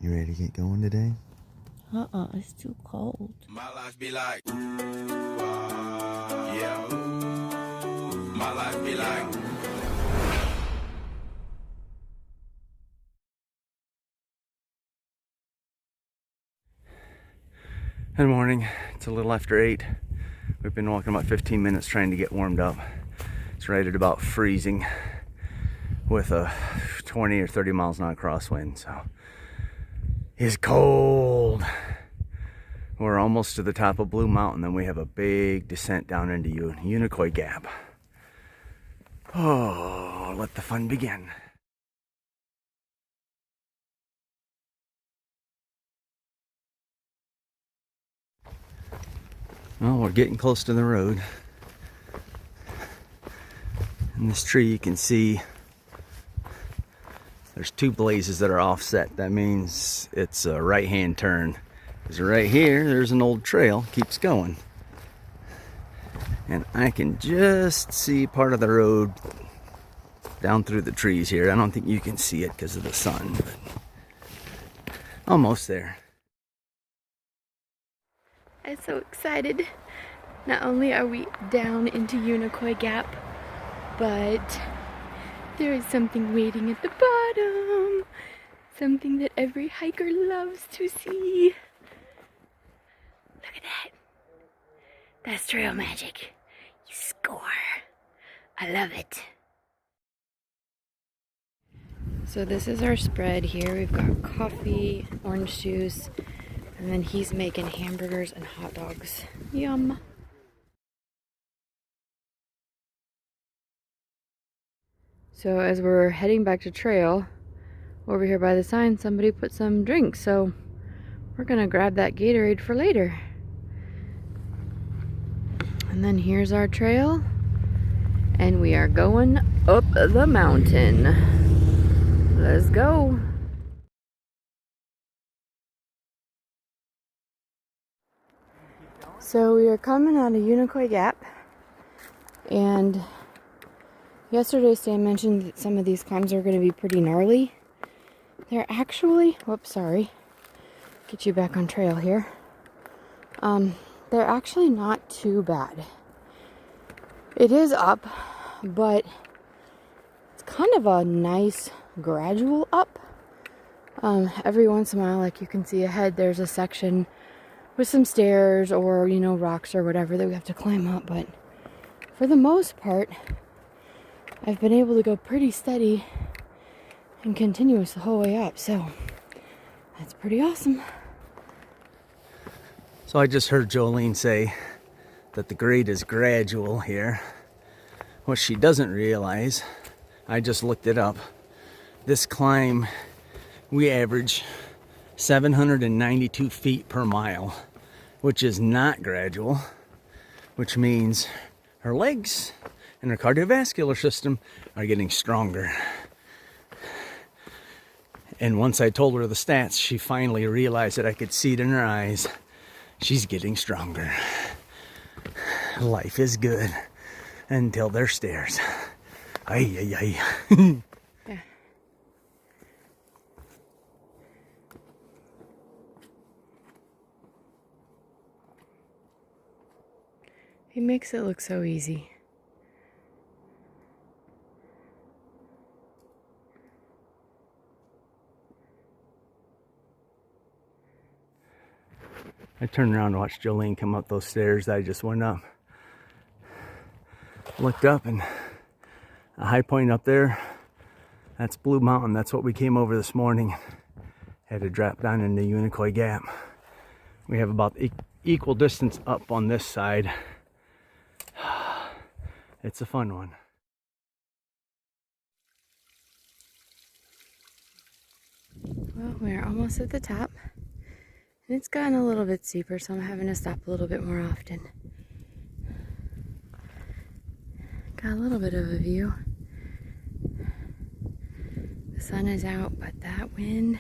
You ready to get going today? It's too cold. My life be like, yeah. My life be like. Good morning. It's a little after 8. We've been walking about 15 minutes trying to get warmed up. It's right at about freezing with a 20 or 30 miles an hour crosswind, so it's cold. We're almost to the top of Blue Mountain, then we have a big descent down into Unicoi Gap. Oh, let the fun begin. Well, we're getting close to the road. In this tree you can see there's two blazes that are offset. That means it's a right-hand turn. Because right here, there's an old trail, keeps going. And I can just see part of the road down through the trees here. I don't think you can see it because of the sun, but almost there. I'm so excited. Not only are we down into Unicoi Gap, but there is something waiting at the bottom. Something that every hiker loves to see. Look at that. That's trail magic. You score. I love it. So this is our spread here. We've got coffee, orange juice, and then he's making hamburgers and hot dogs. Yum. So as we're heading back to trail, over here by the sign, somebody put some drinks. So we're gonna grab that Gatorade for later. And then here's our trail. And we are going up the mountain. Let's go. So we are coming out of Unicoi Gap, and yesterday Stan mentioned that some of these climbs are going to be pretty gnarly. They're actually, whoops, sorry, get you back on trail here. They're actually not too bad. It is up, but it's kind of a nice gradual up. Every once in a while, like you can see ahead, there's a section with some stairs or, you know, rocks or whatever that we have to climb up. But for the most part, I've been able to go pretty steady and continuous the whole way up. So that's pretty awesome. So I just heard Jolene say that the grade is gradual here. What she doesn't realize, I just looked it up. This climb, we average 792 feet per mile, which is not gradual, which means her legs and her cardiovascular system are getting stronger. And once I told her the stats, she finally realized that I could see it in her eyes. She's getting stronger. Life is good until there's stairs. Ay, ay, ay. Yeah. He makes it look so easy. I turned around and watched Jolene come up those stairs that I just went up. Looked up, and a high point up there, that's Blue Mountain. That's what we came over this morning. Had to drop down into Unicoi Gap. We have about equal distance up on this side. It's a fun one. Well, we're almost at the top. And it's gotten a little bit steeper, so I'm having to stop a little bit more often. Got a little bit of a view. The sun is out, but that wind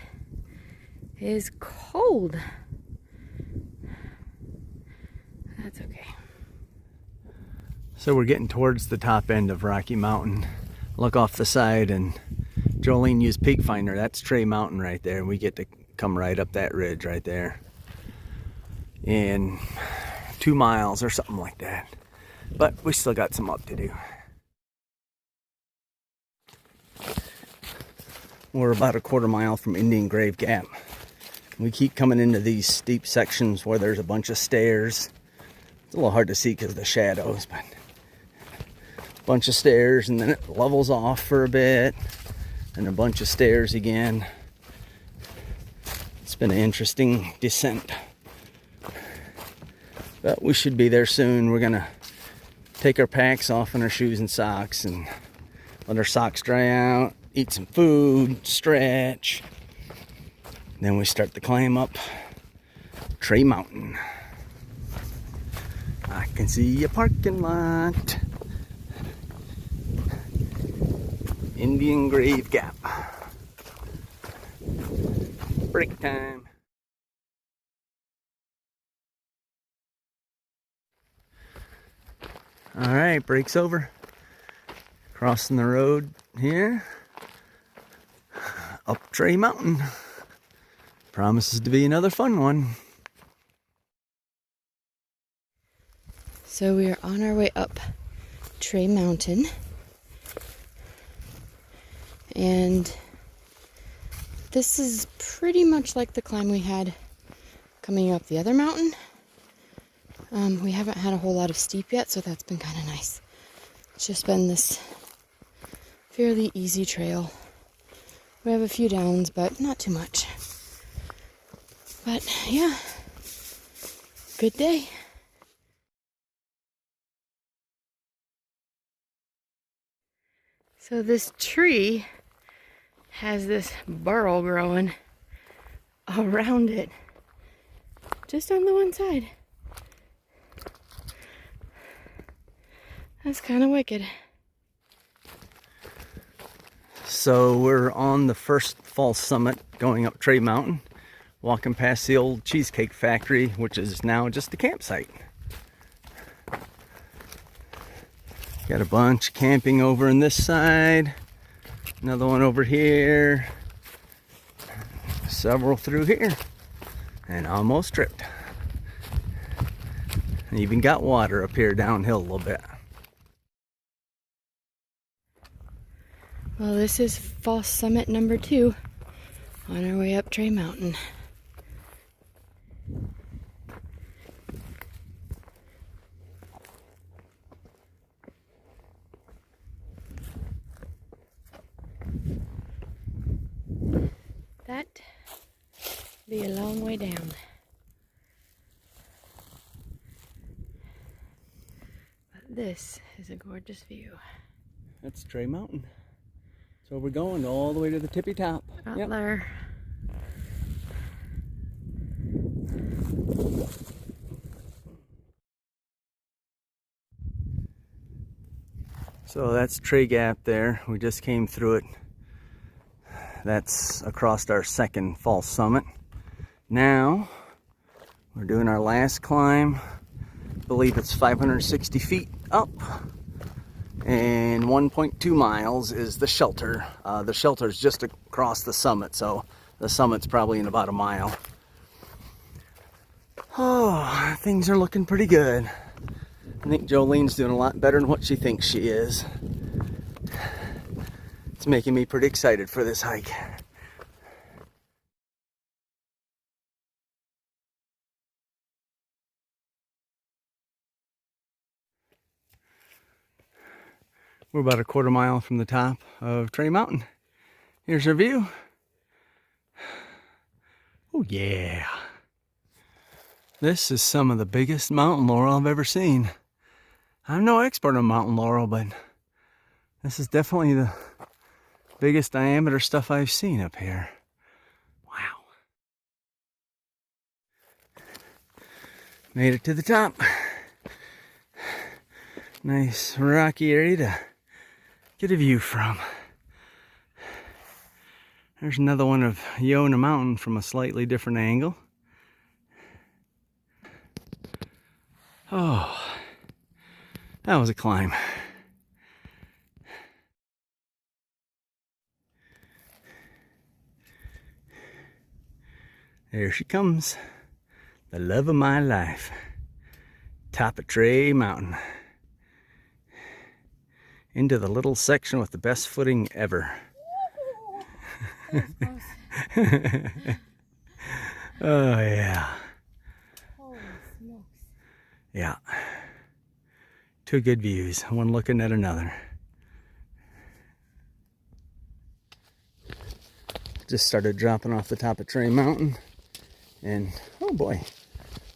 is cold. That's okay. So we're getting towards the top end of Rocky Mountain. Look off the side, and Jolene used Peak Finder. That's Trey Mountain right there. We get to come right up that ridge right there in 2 miles or something like that. But we still got some up to do. We're about a 1/4 mile from Indian Grave Gap. We keep coming into these steep sections where there's a bunch of stairs. It's a little hard to see because of the shadows, but a bunch of stairs, and then it levels off for a bit, and a bunch of stairs again. It's been an interesting descent, but we should be there soon. We're gonna take our packs off and our shoes and socks and let our socks dry out, eat some food, stretch. Then we start the climb up Trey Mountain. I can see a parking lot. Indian Grave Gap. Break time. All right, break's over. Crossing the road here. Up Trey Mountain. Promises to be another fun one. So we are on our way up Trey Mountain. And this is pretty much like the climb we had coming up the other mountain. We haven't had a whole lot of steep yet, so that's been kind of nice. It's just been this fairly easy trail. We have a few downs, but not too much. But yeah, good day. So this tree has this burl growing around it, just on the one side. That's kind of wicked. So we're on the first false summit going up Trey Mountain, walking past the old Cheesecake Factory, which is now just a campsite. Got a bunch camping over on this side, another one over here, several through here, and almost tripped. And even got water up here downhill a little bit. Well, this is false summit number 2 on our way up Trey Mountain. That be a long way down. But this is a gorgeous view. That's Trey Mountain. So we're going all the way to the tippy top. Out there. So that's Trey Gap there. We just came through it. That's across our second false summit. Now we're doing our last climb. I believe it's 560 feet up. And 1.2 miles is the shelter. The shelter is just across the summit, so the summit's probably in about a mile. Oh, things are looking pretty good. I think Jolene's doing a lot better than what she thinks she is. It's making me pretty excited for this hike. We're about a 1/4 mile from the top of Trey Mountain. Here's our view. Oh yeah. This is some of the biggest mountain laurel I've ever seen. I'm no expert on mountain laurel, but this is definitely the biggest diameter stuff I've seen up here. Wow. Made it to the top. Nice rocky area to get a view from. There's another one of Yonah Mountain from a slightly different angle. Oh, that was a climb. There she comes. The love of my life. Top of Trey Mountain. Into the little section with the best footing ever. Oh yeah. Holy smokes. Yeah. Two good views, one looking at another. Just started dropping off the top of Trey Mountain. And oh boy,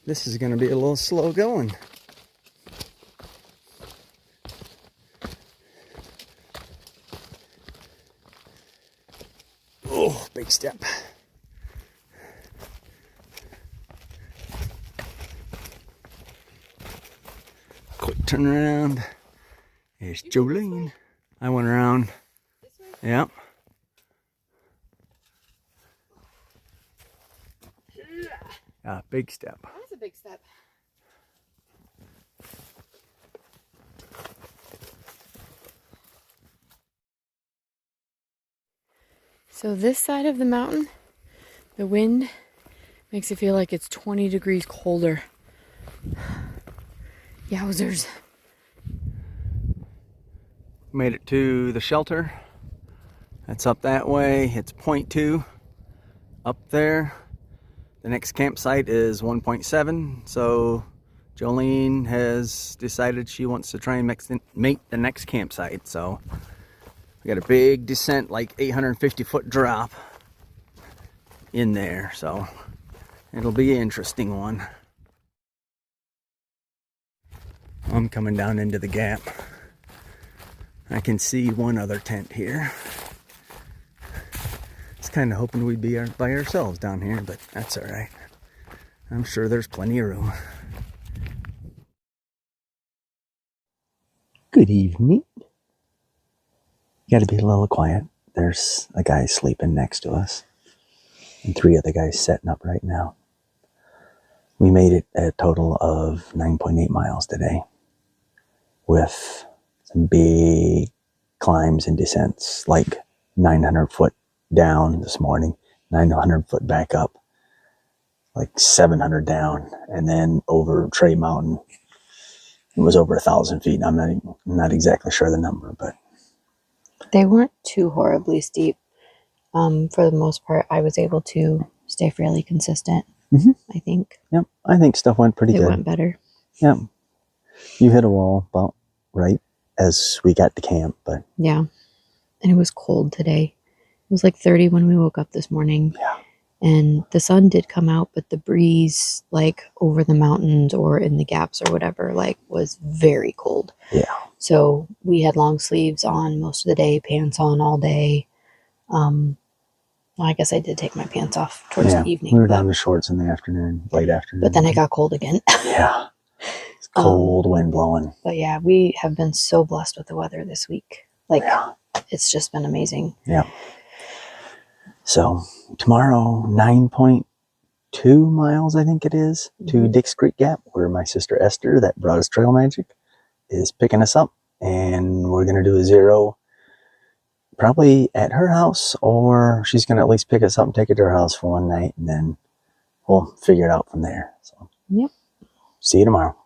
this is gonna be a little slow going. Oh, big step. Quick turn around. There's Jolene. I went around. This way? Yep. Big step. That's a big step. So this side of the mountain, the wind makes it feel like it's 20 degrees colder. Yowzers. Made it to the shelter. That's up that way. It's 0.2 up there. The next campsite is 1.7. So Jolene has decided she wants to try and make the next campsite. So we got a big descent, like 850-foot drop in there. So it'll be an interesting one. I'm coming down into the gap. I can see one other tent here. I was kind of hoping we'd be by ourselves down here, but that's all right. I'm sure there's plenty of room. Good evening. You gotta be a little quiet. There's a guy sleeping next to us, and 3 other guys setting up right now. We made it a total of 9.8 miles today, with some big climbs and descents, like 900 foot down this morning, 900 foot back up, like 700 down, and then over Trey Mountain. It was over 1,000 feet. I'm not exactly sure the number, but They weren't too horribly steep. For the most part, I was able to stay fairly consistent, I think. yep, I think stuff went pretty It good. went better. Yep. You hit a wall about right as we got to camp, but Yeah. And it was cold today. It was like 30 when we woke up this morning. yeah. And the sun did come out, but the breeze, like over the mountains or in the gaps or whatever, like was very cold. Yeah. So we had long sleeves on most of the day, pants on all day. Well, I guess I did take my pants off towards Yeah. the evening. We were down to shorts in the afternoon, late afternoon. But then it got cold again. Yeah. It's cold wind blowing. But yeah, we have been so blessed with the weather this week. Like, Yeah. it's just been amazing. Yeah. So tomorrow, 9.2 miles, I think it is, to Dix Creek Gap, where my sister Esther, that brought us Trail Magic, is picking us up. And we're going to do a 0 probably at her house, or she's going to at least pick us up and take it to her house for one night, and then we'll figure it out from there. So, Yep. see you tomorrow.